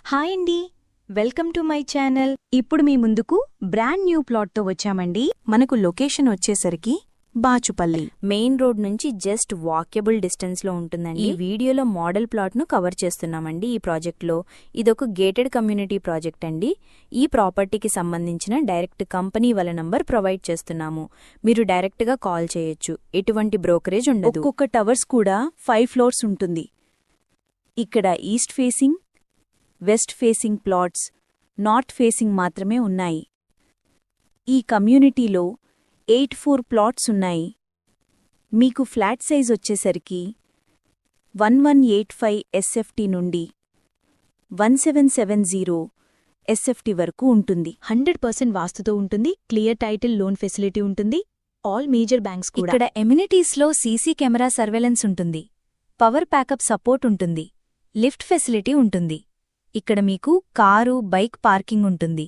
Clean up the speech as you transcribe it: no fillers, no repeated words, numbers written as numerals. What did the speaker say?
Hi అండి, welcome to my channel. ఇప్పుడు మీ ముందుకు బ్రాండ్ న్యూ ప్లాట్తో వచ్చామండి. మనకు లొకేషన్ వచ్చేసరికి బాచుపల్లి మెయిన్ రోడ్ నుంచి జస్ట్ వాక్యబుల్ డిస్టెన్స్ లో ఉంటుందండి. ఈ వీడియోలో మోడల్ ప్లాట్ ను కవర్ చేస్తున్నామండి. ఈ ప్రాజెక్ట్ లో ఇదొక గేటెడ్ కమ్యూనిటీ ప్రాజెక్ట్ అండి. ఈ ప్రాపర్టీకి సంబంధించిన డైరెక్ట్ కంపెనీ వాళ్ళ నంబర్ ప్రొవైడ్ చేస్తున్నాము. మీరు డైరెక్ట్ గా కాల్ చేయొచ్చు. ఎటువంటి బ్రోకరేజ్ ఉండదు. ఒక్కొక్క టవర్స్ కూడా 5 ఫ్లోర్స్ ఉంటుంది. ఇక్కడ east facing, west facing plots, north facing మాత్రమే ఉన్నాయి. ఈ కమ్యూనిటీలో 84 ప్లాట్స్ ఉన్నాయి. మీకు ఫ్లాట్ సైజ్ వచ్చేసరికి 1185 SFT నుండి 1770 SFT వరకు ఉంటుంది. 100% వాస్తుతో ఉంటుంది. క్లియర్ టైటిల్ లోన్ ఫెసిలిటీ ఉంటుంది. ఆల్ మేజర్ బ్యాంక్స్ కూడా. ఇక్కడ ఎమ్యూనిటీస్లో సీసీ కెమెరా సర్వేలెన్స్ ఉంటుంది. పవర్ ప్యాకప్ సపోర్ట్ ఉంటుంది. లిఫ్ట్ ఫెసిలిటీ ఉంటుంది. ఇక్కడ మీకు కారు, బైక్ పార్కింగ్ ఉంటుంది.